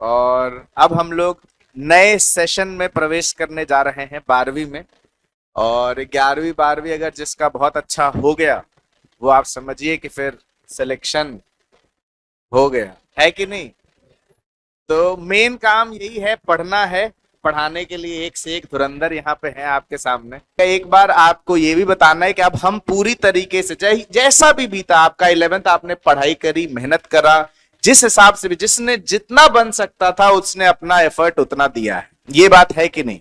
और अब हम लोग नए सेशन में प्रवेश करने जा रहे हैं 12वीं में। और 11वीं 12वीं अगर जिसका बहुत अच्छा हो गया वो आप समझिए कि फिर सिलेक्शन हो गया है कि नहीं। तो मेन काम यही है, पढ़ना है। पढ़ाने के लिए एक से एक धुरंधर यहाँ पे है आपके सामने। एक बार आपको ये भी बताना है कि अब हम पूरी तरीके से जैसा भी बीता आपका 11th, आपने पढ़ाई करी, मेहनत करा, जिस हिसाब से भी जिसने जितना बन सकता था उसने अपना एफर्ट उतना दिया है। ये बात है कि नहीं?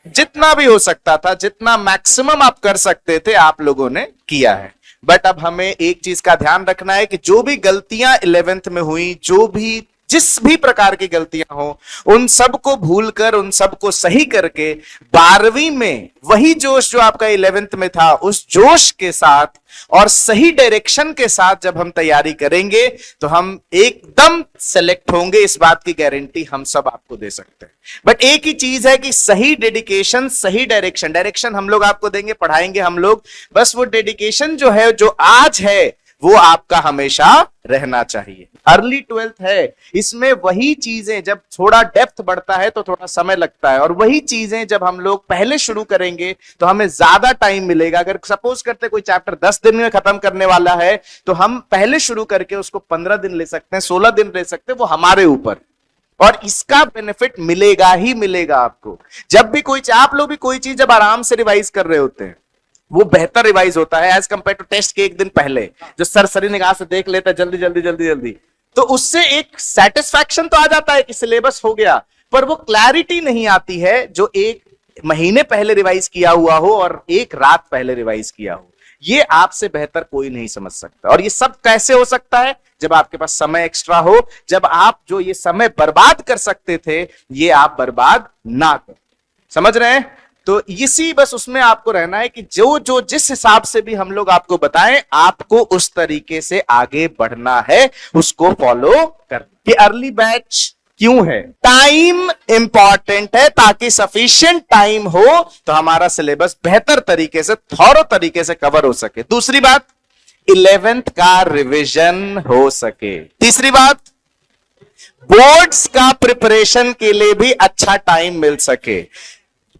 जितना भी हो सकता था, जितना मैक्सिमम आप कर सकते थे आप लोगों ने किया है। बट अब हमें एक चीज का ध्यान रखना है कि जो भी गलतियां 11th में हुई, जो भी जिस भी प्रकार की गलतियां हो, उन सबको भूलकर, उन सबको सही करके 12वीं में वही जोश जो आपका 11th में था, उस जोश के साथ और सही डायरेक्शन के साथ जब हम तैयारी करेंगे तो हम एकदम सेलेक्ट होंगे। इस बात की गारंटी हम सब आपको दे सकते हैं। बट एक ही चीज है कि सही डेडिकेशन, सही डायरेक्शन हम लोग आपको देंगे, पढ़ाएंगे हम लोग। बस वो डेडिकेशन जो है, जो आज है, वो आपका हमेशा रहना चाहिए। अर्ली 12th है, इसमें वही चीजें जब थोड़ा डेप्थ बढ़ता है तो थोड़ा समय लगता है, और वही चीजें जब हम लोग पहले शुरू करेंगे तो हमें ज्यादा टाइम मिलेगा। अगर सपोज करते कोई चैप्टर 10 दिन में खत्म करने वाला है तो हम पहले शुरू करके उसको 15 दिन ले सकते हैं, 16 दिन ले सकते हैं, वो हमारे ऊपर। और इसका बेनिफिट मिलेगा ही मिलेगा आपको। जब भी आप लोग भी कोई चीज जब आराम से रिवाइज कर रहे होते हैं वो बेहतर रिवाइज होता है एज कंपेयर टू टेस्ट के एक दिन पहले, जो सरसरी निगाह से देख लेता है जल्दी जल्दी जल्दी जल्दी। तो उससे एक सेटिस्फैक्शन तो आ जाता है कि सिलेबस हो गया, पर वो क्लैरिटी नहीं आती है जो एक महीने पहले रिवाइज किया हुआ हो और एक रात पहले रिवाइज किया हो। ये आपसे बेहतर कोई नहीं समझ सकता। और ये सब कैसे हो सकता है? जब आपके पास समय एक्स्ट्रा हो, जब आप जो ये समय बर्बाद कर सकते थे ये आप बर्बाद ना करें। समझ रहे हैं? तो इसी बस उसमें आपको रहना है कि जो जिस हिसाब से भी हम लोग आपको बताएं, आपको उस तरीके से आगे बढ़ना है, उसको फॉलो करना। कि अर्ली बैच क्यों है? टाइम इंपॉर्टेंट है, ताकि सफिशिएंट टाइम हो तो हमारा सिलेबस बेहतर तरीके से, थॉरो तरीके से कवर हो सके। दूसरी बात, 11th का रिवीजन हो सके। तीसरी बात, बोर्ड्स का प्रिपरेशन के लिए भी अच्छा टाइम मिल सके।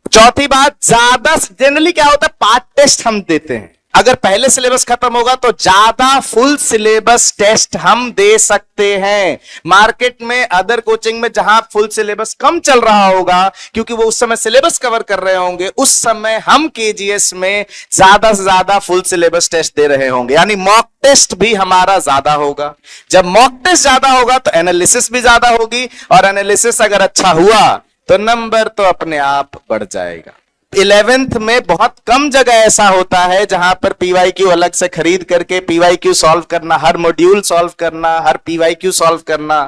चौथी बात, ज्यादा जनरली क्या होता है, पार्ट टेस्ट हम देते हैं। अगर पहले सिलेबस खत्म होगा तो ज्यादा फुल सिलेबस टेस्ट हम दे सकते हैं। मार्केट में, अदर कोचिंग में जहां फुल सिलेबस कम चल रहा होगा क्योंकि वो उस समय सिलेबस कवर कर रहे होंगे, उस समय हम केजीएस में ज्यादा से ज्यादा फुल सिलेबस टेस्ट दे रहे होंगे, यानी मॉक टेस्ट भी हमारा ज्यादा होगा। जब मॉक टेस्ट ज्यादा होगा तो एनालिसिस भी ज्यादा होगी, और एनालिसिस अगर अच्छा हुआ तो नंबर तो अपने आप बढ़ जाएगा। 11th में बहुत कम जगह ऐसा होता है जहां पर पीवाईक्यू अलग से खरीद करके पीवाईक्यू सॉल्व करना, हर मॉड्यूल सॉल्व करना, हर पीवाईक्यू सॉल्व करना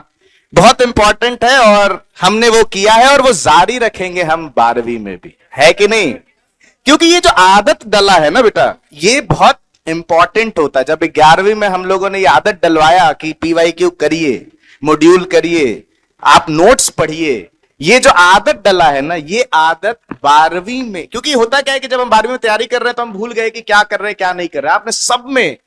बहुत इंपॉर्टेंट है, और हमने वो किया है और वो जारी रखेंगे हम 12वीं में भी, है कि नहीं? क्योंकि ये जो आदत डला है ना बेटा, ये बहुत इंपॉर्टेंट होता है। जब 11वीं में हम लोगों ने ये आदत डलवाया कि पीवाईक्यू करिए, मॉड्यूल करिए, आप नोट्स पढ़िए, ये जो आदत डला है ना, ये आदत 12वीं में, क्योंकि होता क्या है कि जब हम 12वीं में तैयारी कर रहे हैं तो हम भूल गए कि क्या कर रहे हैं क्या नहीं कर रहे हैं। आपने सब में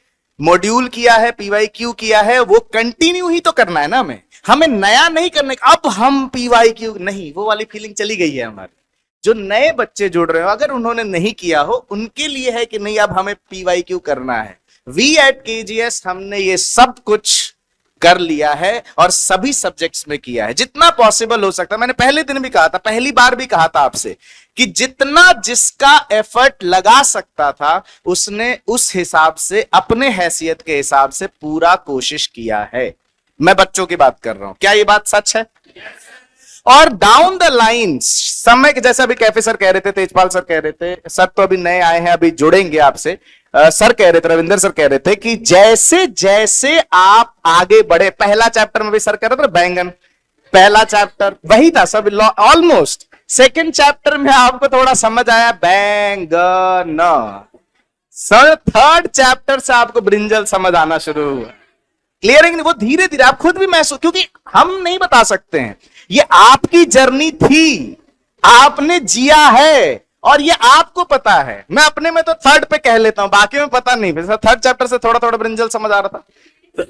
मॉड्यूल किया है, पीवाईक्यू किया है, वो कंटिन्यू ही तो करना है ना। हमें नया नहीं करने, अब हम पीवाईक्यू नहीं, वो वाली फीलिंग चली गई है हमारी। जो नए बच्चे जुड़ रहे हो, अगर उन्होंने नहीं किया हो, उनके लिए है कि नहीं अब हमें पीवाईक्यू करना है। वी एट केजीएस हमने ये सब कुछ कर लिया है और सभी सब्जेक्ट्स में किया है, जितना पॉसिबल हो सकता है। मैंने पहले दिन भी कहा था, पहली बार भी कहा था आपसे कि जितना जिसका एफर्ट लगा सकता था उसने उस हिसाब से, अपने हैसियत के हिसाब से पूरा कोशिश किया है। मैं बच्चों की बात कर रहा हूं, क्या ये बात सच है? और डाउन द लाइन समय के, जैसा अभी कैफे सर कह रहे थे, तेजपाल सर कह रहे थे, सर तो अभी नए आए हैं, अभी जुड़ेंगे आपसे। सर कह रहे थे, रविंदर सर कह रहे थे कि जैसे जैसे आप आगे बढ़े, पहला चैप्टर में भी सर कह रहे थे बैंगन, पहला चैप्टर वही था सब ऑलमोस्ट। सेकंड चैप्टर में आपको थोड़ा समझ आया बैंगन, सर थर्ड चैप्टर से आपको ब्रिंजल समझ आना शुरू हुआ। क्लियरिंग नहीं, वो धीरे धीरे आप खुद भी महसूस, क्योंकि हम नहीं बता सकते हैं, ये आपकी जर्नी थी, आपने जिया है और ये आपको पता है। मैं अपने में तो थर्ड पे कह लेता हूं, बाकी में पता नहीं। थर्ड चैप्टर से थोड़ा थोड़ा ब्रिंजल समझ आ रहा था,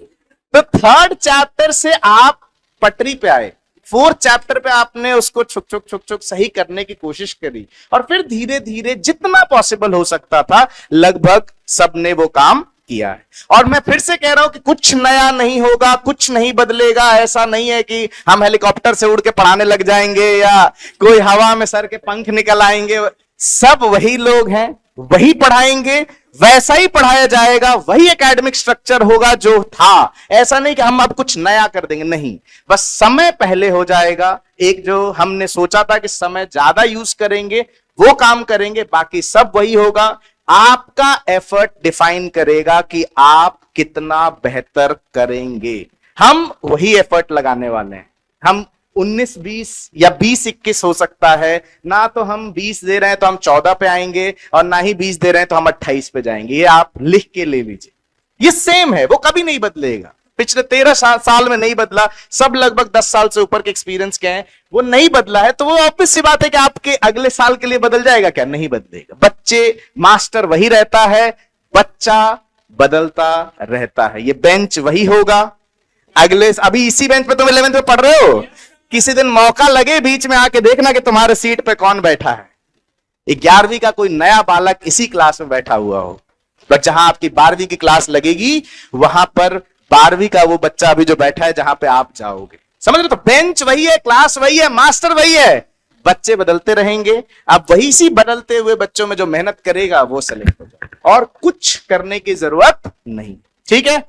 तो थर्ड चैप्टर से आप पटरी पे आए, फोर्थ चैप्टर पे आपने उसको छुक छुक छुक छुक सही करने की कोशिश करी और फिर धीरे धीरे जितना पॉसिबल हो सकता था लगभग सबने वो काम किया है। और मैं फिर से कह रहा हूं कि कुछ नया नहीं होगा, कुछ नहीं बदलेगा। ऐसा नहीं है कि हम हेलीकॉप्टर से उड़ के पढ़ाने लग जाएंगे या कोई हवा में सर के पंख निकल आएंगे। सब वही लोग हैं, वही पढ़ाएंगे, वैसा ही पढ़ाया जाएगा, वही एकेडमिक स्ट्रक्चर होगा जो था। ऐसा नहीं कि हम अब कुछ नया कर देंगे, नहीं, बस समय पहले हो जाएगा। एक जो हमने सोचा था कि समय ज्यादा यूज करेंगे वो काम करेंगे, बाकी सब वही होगा। आपका एफर्ट डिफाइन करेगा कि आप कितना बेहतर करेंगे। हम वही एफर्ट लगाने वाले हैं। हम 19-20 या 20-21 हो सकता है ना, तो हम 20 दे रहे हैं तो हम 14 पे आएंगे, और ना ही 20 दे रहे हैं तो हम 28 पे जाएंगे। ये आप लिख के ले लीजिए, ये सेम है, वो कभी नहीं बदलेगा। पिछले 13 साल में नहीं बदला, सब लगभग 10 साल से ऊपर के एक्सपीरियंस के हैं, वो नहीं बदला है। तो वो ऑब्वियस सी बात है कि आपके अगले साल के लिए बदल जाएगा क्या? नहीं बदलेगा। बच्चे, मास्टर वही रहता है, बच्चा बदलता रहता है। ये बेंच वही होगा। अभी इसी बेंच पे तुम 11th में पढ़ रहे हो, किसी दिन मौका लगे बीच में आके देखना कि तुम्हारे सीट पे कौन बैठा है। 11वीं का कोई नया बालक इसी क्लास में बैठा हुआ हो, बट जहां आपकी 12वीं की क्लास लगेगी वहां पर 12वीं का वो बच्चा अभी जो बैठा है जहां पे आप जाओगे। समझ रहे? तो बेंच वही है, क्लास वही है, मास्टर वही है, बच्चे बदलते रहेंगे। अब वही सी बदलते हुए बच्चों में जो मेहनत करेगा वो सेलेक्ट हो जाएगा, और कुछ करने की जरूरत नहीं। ठीक है।